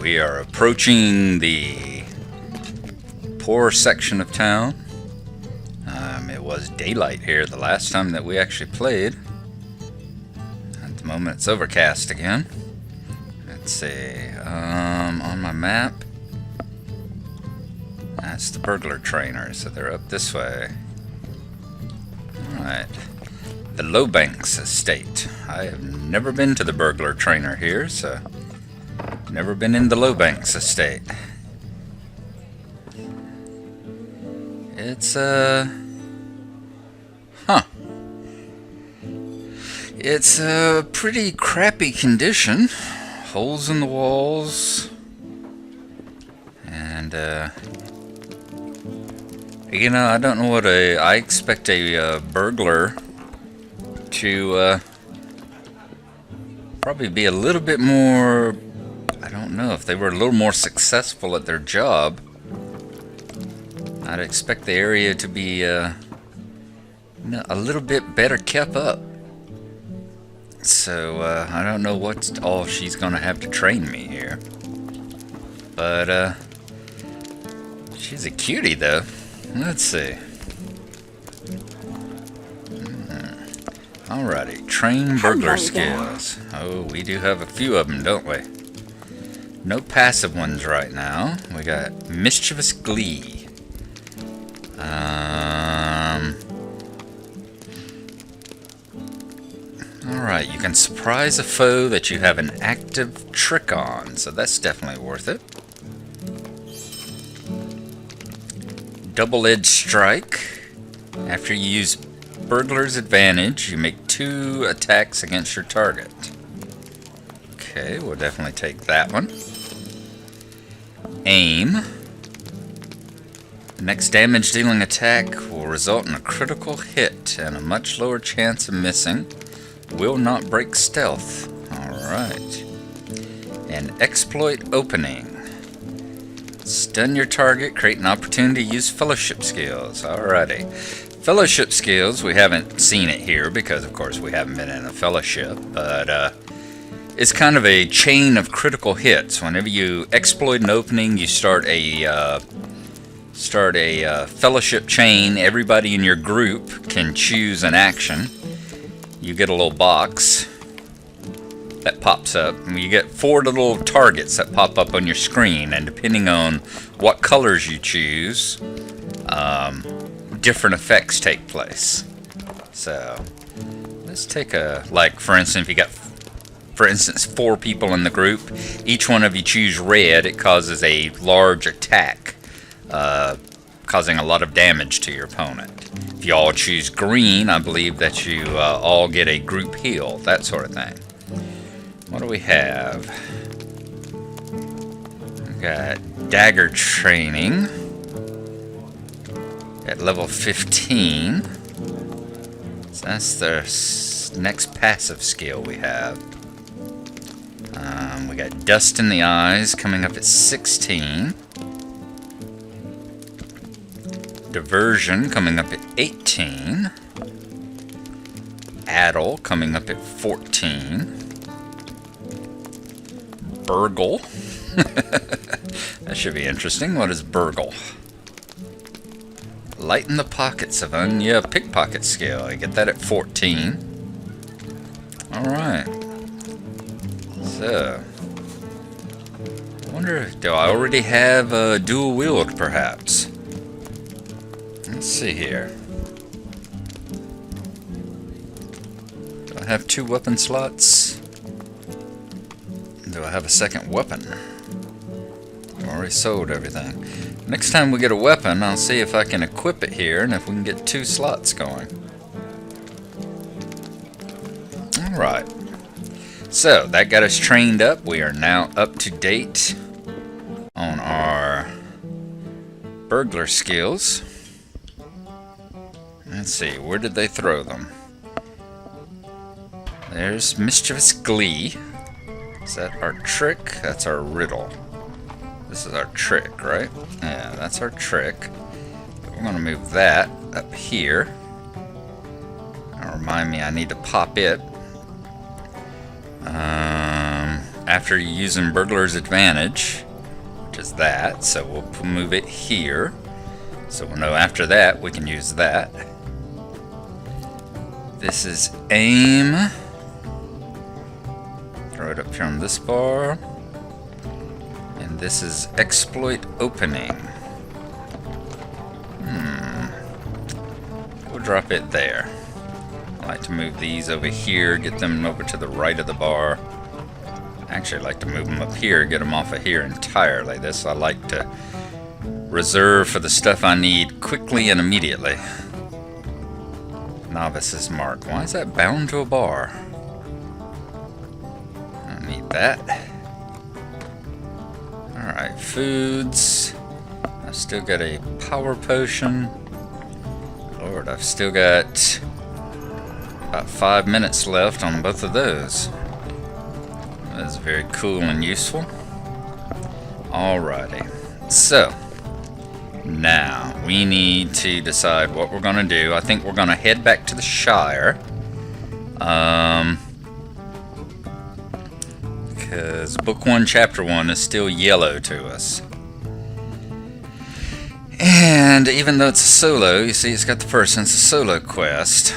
We are approaching the poor section of town. It was daylight here the last time that we actually played. At the moment it's overcast again. Let's see, on my map, that's the burglar trainer, so they're up this way. Alright, the Lowbanks estate. I have never been to the burglar trainer here, so never been in the Lowbanks estate. It's it's a pretty crappy condition. Holes in the walls, and you know, I don't know what I expect a burglar to probably be a little bit more. I don't know, if they were a little more successful at their job, I'd expect the area to be a little bit better kept up. So I don't know what all she's gonna have to train me here, but she's a cutie though. Let's see. Alrighty, train burglar skills. Oh, we do have a few of them, don't we? No passive ones right now. We got mischievous glee. Alright, you can surprise a foe that you have an active trick on, so that's definitely worth it. Double-edged strike. After you use burglar's advantage, you make 2 attacks against your target. Okay, we'll definitely take that one. Aim. The next damage-dealing attack will result in a critical hit and a much lower chance of missing. Will not break stealth. Alright. And exploit opening. Stun your target, create an opportunity to use fellowship skills. Alrighty. Fellowship skills, we haven't seen it here because of course we haven't been in a fellowship, but it's kind of a chain of critical hits. Whenever you exploit an opening, you start a fellowship chain. Everybody in your group can choose an action. You get a little box that pops up, and you get 4 little targets that pop up on your screen, and depending on what colors you choose, different effects take place. So let's take a, like for instance, if you got, for instance, 4 people in the group, each one of you choose red, it causes a large attack, causing a lot of damage to your opponent. If you all choose green, I believe that you all get a group heal, that sort of thing. What do we have? We got dagger training at level 15. So that's the next passive skill we have. We got dust in the eyes coming up at 16. Diversion coming up at 18. Addle coming up at 14. Burgle. That should be interesting. What is burgle? Lighten the pockets of pickpocket skill. I get that at 14. Alright. So, I wonder, do I already have a dual wield perhaps? Let's see here. Do I have 2 weapon slots? Do I have a second weapon? I've already sold everything. Next time we get a weapon, I'll see if I can equip it here and if we can get 2 slots going. Alright. So, that got us trained up. We are now up to date on our burglar skills. Let's see, where did they throw them? There's mischievous glee. Is that our trick? That's our riddle. This is our trick, right? Yeah, that's our trick. But we're going to move that up here. Now remind me I need to pop it. after using Burglar's Advantage, which is that, so we'll move it here. So we'll know after that we can use that. This is aim. Throw it up here on this bar. And this is exploit opening. We'll drop it there. I like to move these over here, get them over to the right of the bar. Actually, I like to move them up here, get them off of here entirely. This I like to reserve for the stuff I need quickly and immediately. Novice's mark. Why is that bound to a bar? I don't need that. Alright, foods. I've still got a power potion. Lord, I've still got about 5 minutes left on both of those. That's very cool and useful. Alrighty. So, now we need to decide what we're going to do. I think we're going to head back to the Shire. Because Book 1, Chapter 1 is still yellow to us. And even though it's a solo, you see it's got the person, it's a solo quest.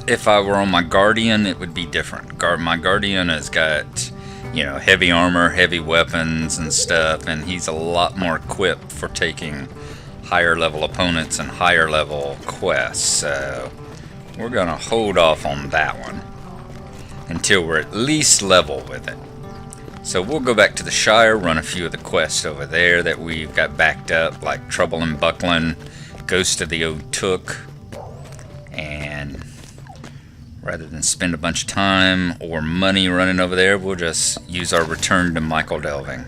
If I were on my Guardian, it would be different. My Guardian has got, you know, heavy armor, heavy weapons and stuff, and he's a lot more equipped for taking higher level opponents and higher level quests. So we're going to hold off on that one until we're at least level with it. So we'll go back to the Shire, run a few of the quests over there that we've got backed up, like Trouble in Buckland, Ghost of the Old Took, and rather than spend a bunch of time or money running over there, we'll just use our return to Michael Delving.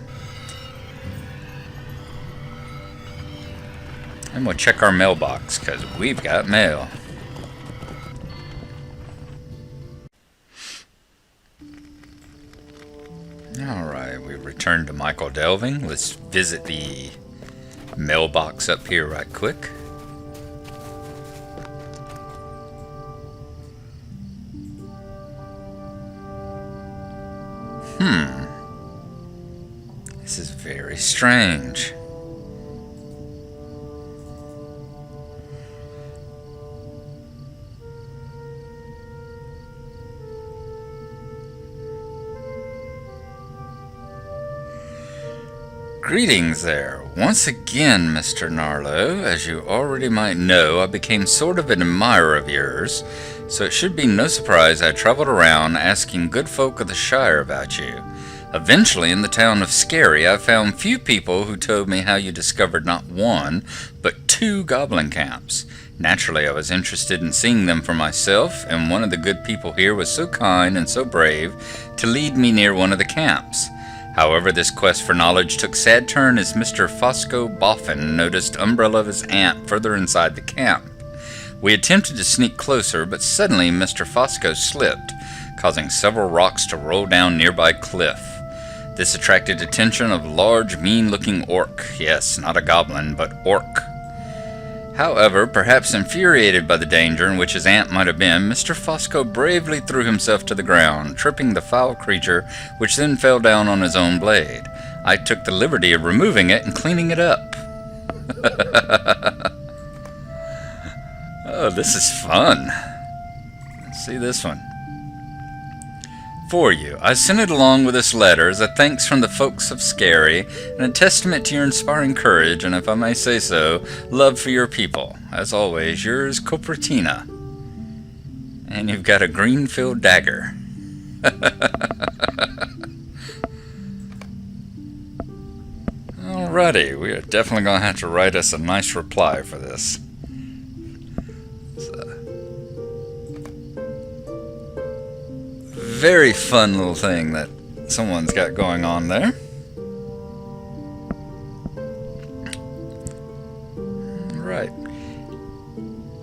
And we'll check our mailbox, because we've got mail. Alright, we've returned to Michael Delving. Let's visit the mailbox up here right quick. This is very strange. Greetings there. Once again, Mr. Gnarlo. As you already might know, I became sort of an admirer of yours, so it should be no surprise I traveled around asking good folk of the Shire about you. Eventually, in the town of Scary, I found few people who told me how you discovered not one, but 2 goblin camps. Naturally, I was interested in seeing them for myself, and one of the good people here was so kind and so brave to lead me near one of the camps. However, this quest for knowledge took sad turn as Mr. Fosco Boffin noticed umbrella of his aunt further inside the camp. We attempted to sneak closer, but suddenly Mr. Fosco slipped, causing several rocks to roll down nearby cliff. This attracted attention of a large, mean-looking orc. Yes, not a goblin, but orc. However, perhaps infuriated by the danger in which his aunt might have been, Mr. Fosco bravely threw himself to the ground, tripping the foul creature, which then fell down on his own blade. I took the liberty of removing it and cleaning it up. Oh, this is fun. Let's see this one. For you, I sent it along with this letter as a thanks from the folks of Scary and a testament to your inspiring courage and, if I may say so, love for your people. As always, yours, Copratina. And you've got a Greenfield dagger. Alrighty, we are definitely going to have to write us a nice reply for this. Very fun little thing that someone's got going on there. Right.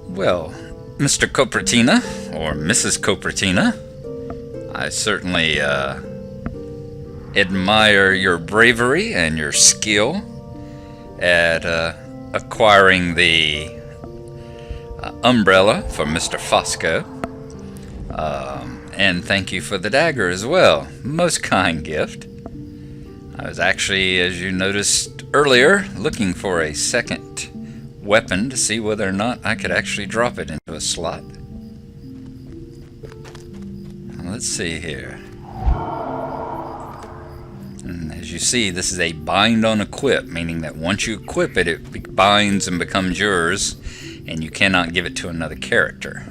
Well, Mr. Copratina, or Mrs. Copratina, I certainly admire your bravery and your skill at acquiring the umbrella for Mr. Fosco. And thank you for the dagger as well. Most kind gift. I was actually, as you noticed earlier, looking for a second weapon to see whether or not I could actually drop it into a slot. Let's see here. And as you see, this is a bind on equip, meaning that once you equip it, it binds and becomes yours, and you cannot give it to another character.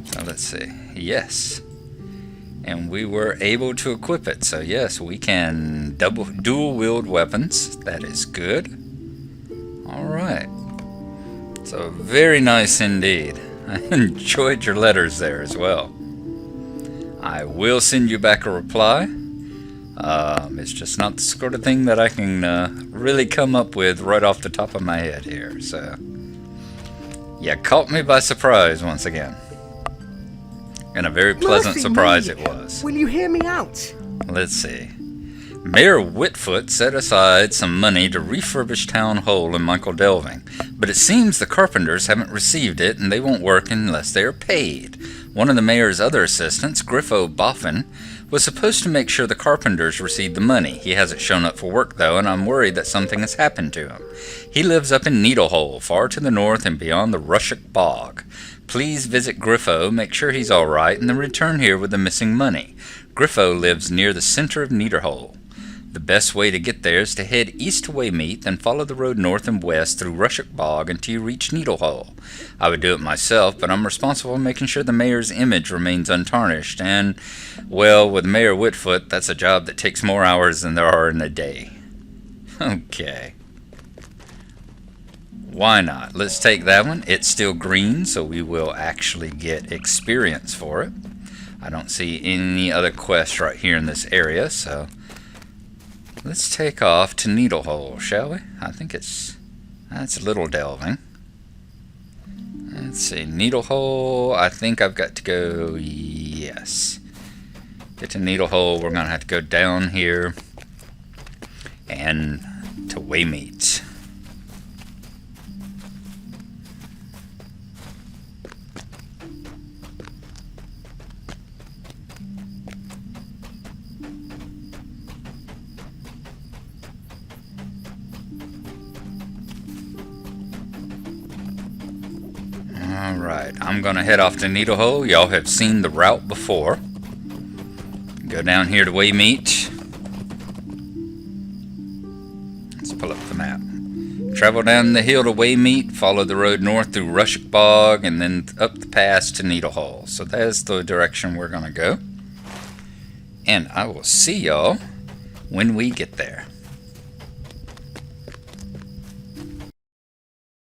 So let's see. Yes. And we were able to equip it. So yes, we can dual wield weapons. That is good. Alright. So very nice indeed. I enjoyed your letters there as well. I will send you back a reply. It's just not the sort of thing that I can really come up with right off the top of my head here. So, yeah, caught me by surprise once again. And a very pleasant surprise it was. Will you hear me out? Let's see. Mayor Whitfoot set aside some money to refurbish Town Hall in Michael Delving, but it seems the carpenters haven't received it and they won't work unless they are paid. One of the mayor's other assistants, Griffo Boffin, was supposed to make sure the carpenters received the money. He hasn't shown up for work though, and I'm worried that something has happened to him. He lives up in Needlehole, far to the north and beyond the Rushock Bog. Please visit Griffo, make sure he's alright, and then return here with the missing money. Griffo lives near the center of Needlehole. The best way to get there is to head east to Waymeet, then follow the road north and west through Rushock Bog until you reach Needlehole. I would do it myself, but I'm responsible for making sure the mayor's image remains untarnished, and, well, with Mayor Whitfoot, that's a job that takes more hours than there are in a day. Okay. Why not? Let's take that one. It's still green, so we will actually get experience for it. I don't see any other quests right here in this area, so let's take off to Needlehole, shall we? I think that's a little delving. Let's see, Needlehole, I think I've got to go, yes. Get to Needlehole, we're going to have to go down here and to Waymeet. Alright, I'm going to head off to Needlehole. Y'all have seen the route before. Go down here to Waymeet. Let's pull up the map. Travel down the hill to Waymeet, follow the road north through Rushock Bog, and then up the pass to Needlehole. So that's the direction we're going to go. And I will see y'all when we get there.